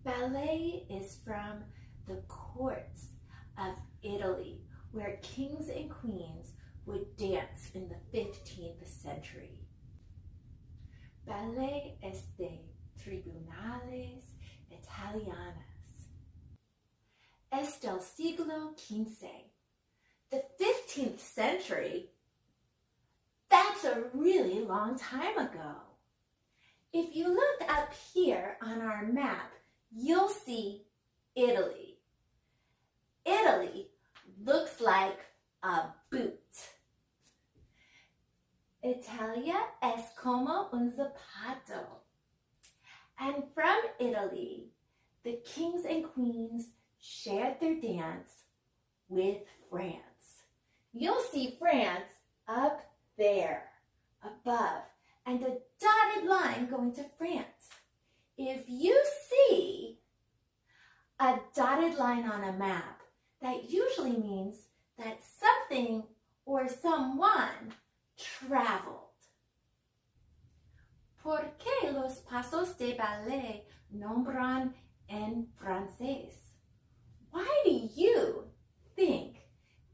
Ballet is from the courts of Italy, where kings and queens would dance in the 15th century. Ballet es de tribunales italianas. Es del siglo XV. The 15th century? That's a really long time ago. If you look up here on our map, you'll see Italy. Italy looks like a boot. Italia es como un zapato. And from Italy, the kings and queens shared their dance with France. You'll see France up there, above, and a dotted line going to France. If you see a dotted line on a map, that usually means that something or someone traveled. ¿Por qué los pasos de ballet nombran en francés? Why do you think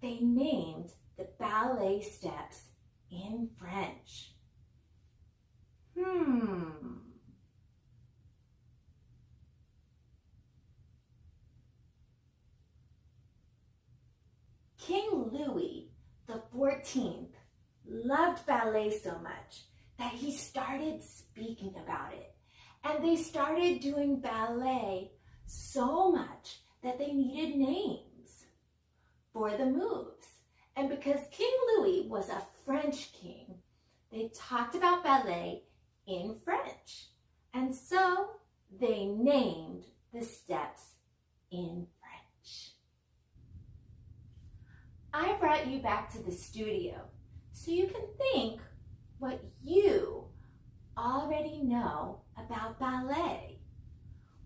they named the ballet steps in French? King Louis XIV loved ballet so much that he started speaking about it. And they started doing ballet so much that they needed names for the moves. And because King Louis was a French king, they talked about ballet in French. And so they named the steps in French. I brought you back to the studio so you can think what you already know about ballet.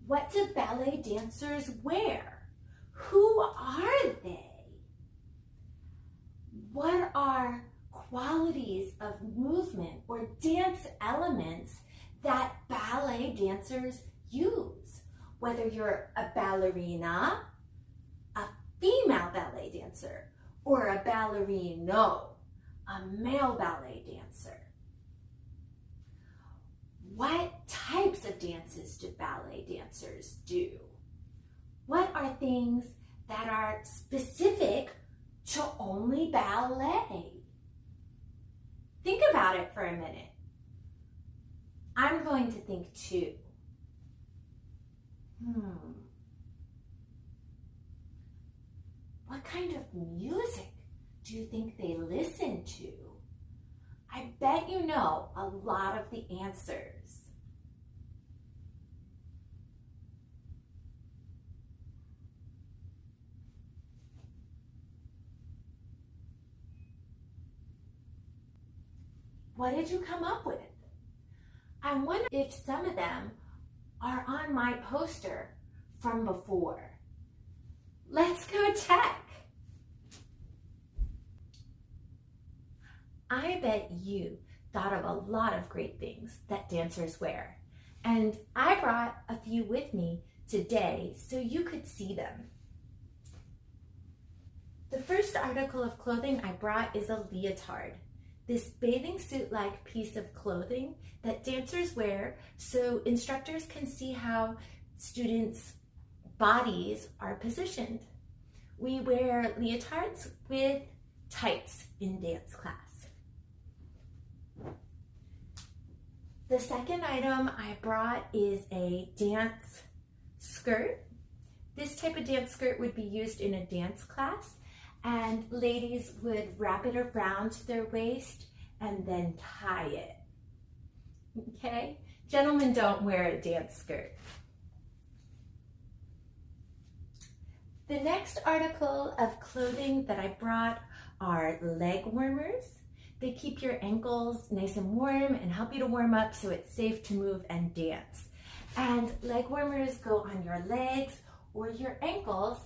What do ballet dancers wear? Who are they? What are qualities of movement or dance elements that ballet dancers use? Whether you're a ballerina, a female ballet dancer, or a ballerino, a male ballet dancer. What types of dances do ballet dancers do? What are things that are specific to only ballet? Think about it for a minute. I'm going to think too. What kind of music do you think they listen to? I bet you know a lot of the answers. What did you come up with? I wonder if some of them are on my poster from before. Let's go check. I bet you thought of a lot of great things that dancers wear. And I brought a few with me today so you could see them. The first article of clothing I brought is a leotard. This bathing suit-like piece of clothing that dancers wear so instructors can see how students' bodies are positioned. We wear leotards with tights in dance class. The second item I brought is a dance skirt. This type of dance skirt would be used in a dance class, and ladies would wrap it around their waist and then tie it. Okay? Gentlemen don't wear a dance skirt. The next article of clothing that I brought are leg warmers. They keep your ankles nice and warm and help you to warm up so it's safe to move and dance. And leg warmers go on your legs or your ankles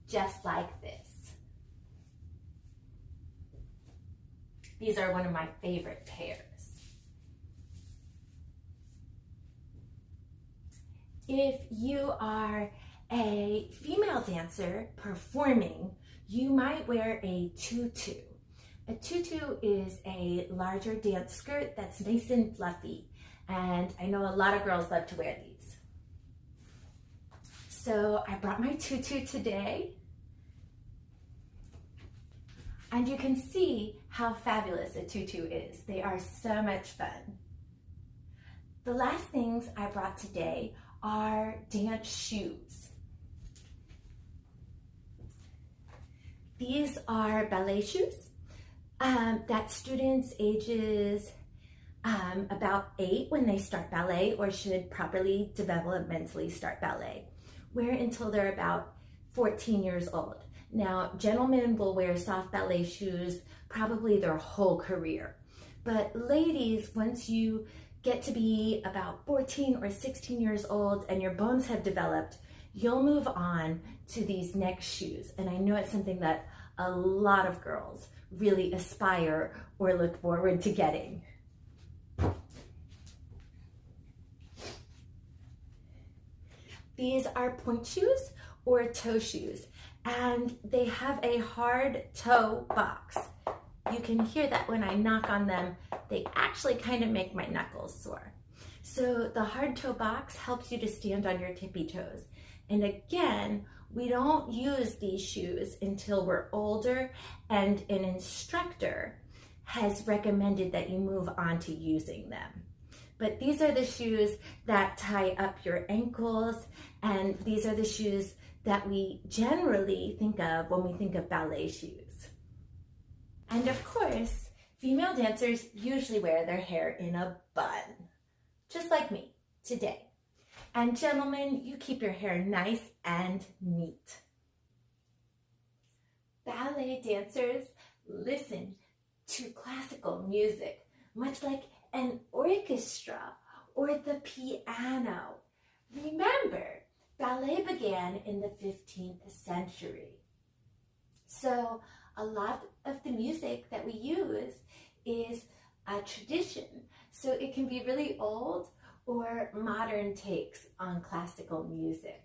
just like this. These are one of my favorite pairs. If you are a female dancer performing, you might wear a tutu. A tutu is a larger dance skirt that's nice and fluffy, and I know a lot of girls love to wear these. So I brought my tutu today, and you can see how fabulous a tutu is. They are so much fun. The last things I brought today are dance shoes. These are ballet shoes that students ages about 8 when they start ballet, or should properly developmentally start ballet, wear until they're about 14 years old. Now, gentlemen will wear soft ballet shoes probably their whole career, but ladies, once you get to be about 14 or 16 years old and your bones have developed, you'll move on to these next shoes. And I know it's something that a lot of girls really aspire or look forward to getting. These are point shoes or toe shoes, and they have a hard toe box. You can hear that when I knock on them. They actually kind of make my knuckles sore. So the hard toe box helps you to stand on your tippy toes. And again, we don't use these shoes until we're older, and an instructor has recommended that you move on to using them. But these are the shoes that tie up your ankles, and these are the shoes that we generally think of when we think of ballet shoes. And of course, female dancers usually wear their hair in a bun, just like me today. And gentlemen, you keep your hair nice and neat. Ballet dancers listen to classical music, much like an orchestra or the piano. Remember, ballet began in the 15th century. So a lot of the music that we use is a tradition. So it can be really old or modern takes on classical music.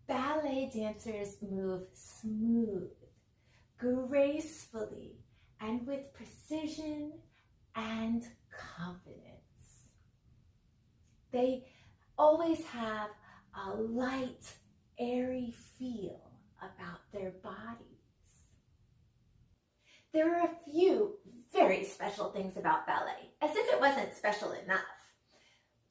Ballet dancers move smooth, gracefully, and with precision and confidence. They always have a light, airy feel about their bodies. There are a few very special things about ballet, as if it wasn't special enough.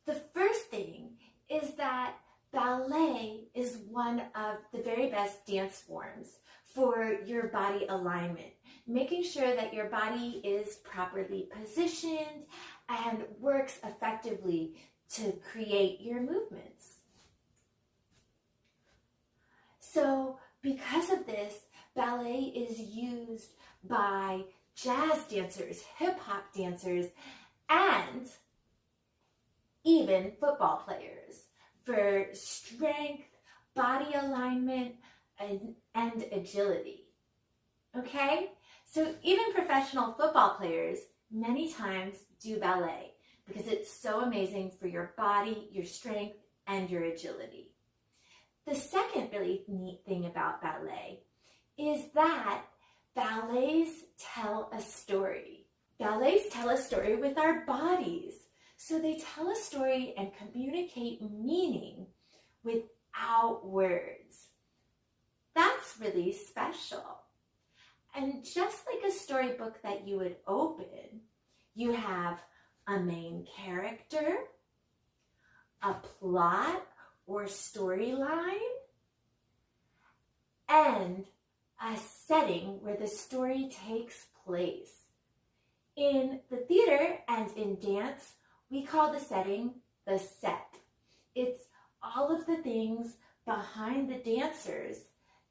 The first thing is that ballet is one of the very best dance forms for your body alignment, making sure that your body is properly positioned and works effectively to create your movements. So because of this, ballet is used by jazz dancers, hip-hop dancers, and even football players for strength, body alignment, and agility. Okay? So even professional football players many times do ballet because it's so amazing for your body, your strength, and your agility. The second really neat thing about ballet is that ballets tell a story. Ballets tell a story with our bodies. So they tell a story and communicate meaning without words. That's really special. And just like a storybook that you would open, you have a main character, a plot or storyline, and a setting where the story takes place. In the theater and in dance, we call the setting the set. It's all of the things behind the dancers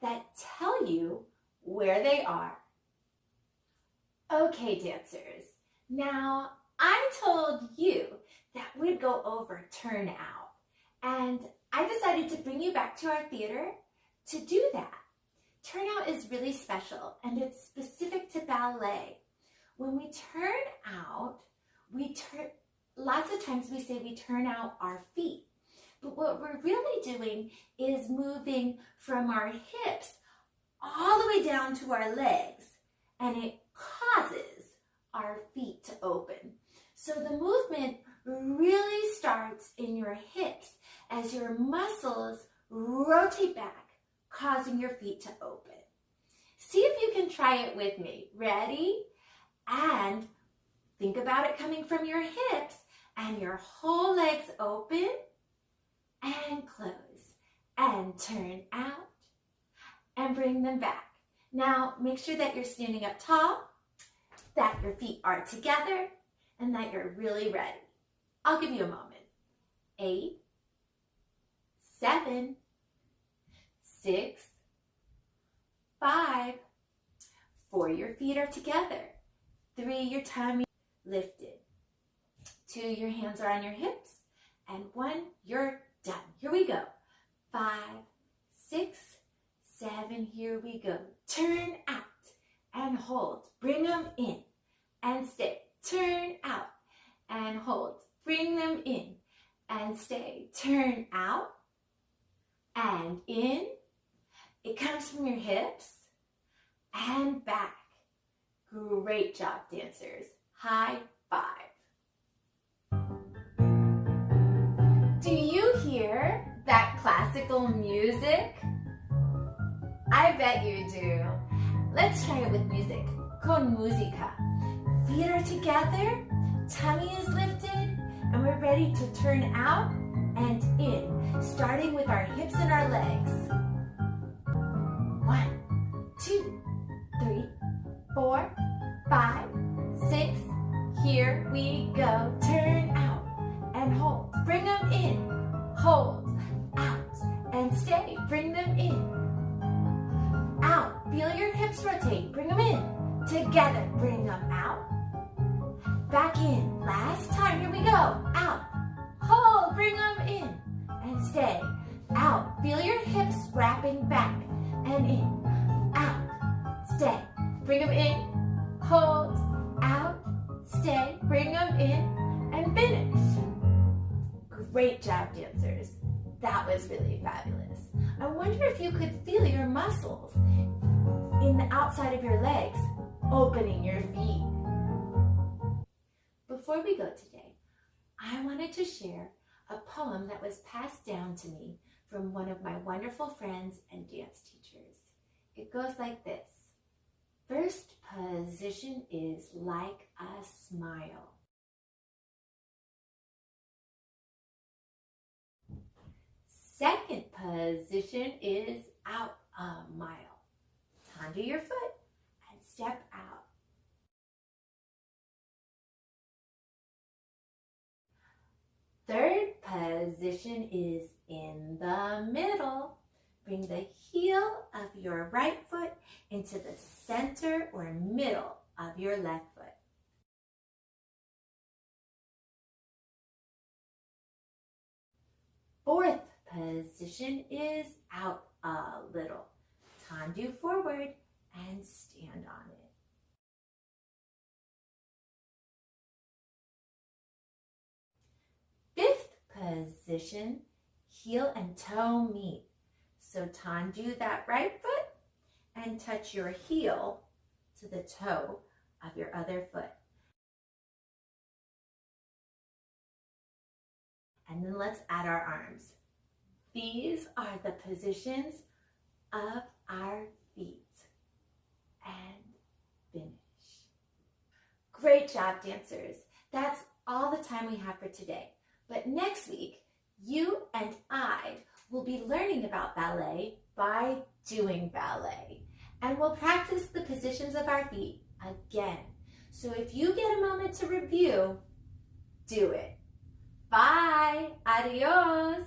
that tell you where they are. Okay, dancers, now I told you that we'd go over turnout, and I decided to bring you back to our theater to do that. Turnout is really special, and it's specific to ballet. When we turn out, we lots of times we say we turn out our feet, but what we're really doing is moving from our hips all the way down to our legs, and it causes our feet to open. So the movement really starts in your hips as your muscles rotate back, causing your feet to open. See if you can try it with me. Ready? And think about it coming from your hips and your whole legs open and close and turn out and bring them back. Now make sure that you're standing up tall, that your feet are together, and that you're really ready. I'll give you a moment. 8, 7, 6, 5, 4, your feet are together. 3, your tummy lifted. 2, your hands are on your hips. And 1, you're done. Here we go. 5, 6, 7, here we go. Turn out and hold. Bring them in and stay. Turn out and hold. Bring them in and stay. Turn out and in. It comes from your hips and back. Great job, dancers. High five. Do you hear that classical music? I bet you do. Let's try it with music. Con musica. Feet are together, tummy is lifted, and we're ready to turn out and in, starting with our hips and our legs. 1, 2, 3, 4, 5, 6. Here we go. Turn out and hold. Bring them in. Hold. Out and stay. Bring them in. Out. Feel your hips rotate. Bring them in. Together. Bring them out. Back in. Last time. Here we go. Out. Hold. Bring them in. And stay. Out. Feel your hips wrapping back and in. Out. Stay. Bring them in. Hold. Out. Stay. Bring them in. And finish. Great job, dancers. That was really fabulous. I wonder if you could feel your muscles in the outside of your legs, opening your feet. Before we go today, I wanted to share a poem that was passed down to me from one of my wonderful friends and dance teachers. It goes like this. First position is like a smile. Second position is out a mile. Onto your foot and step out. Third position is in the middle. Bring the heel of your right foot into the center or middle of your left foot. Fourth position is out a little. Tendu forward and stand on it. Fifth position, heel and toe meet. So tendu that right foot and touch your heel to the toe of your other foot. And then let's add our arms. These are the positions of our feet. And finish. Great job, dancers. That's all the time we have for today. But next week, you and I will be learning about ballet by doing ballet. And we'll practice the positions of our feet again. So if you get a moment to review, do it. Bye. Adios.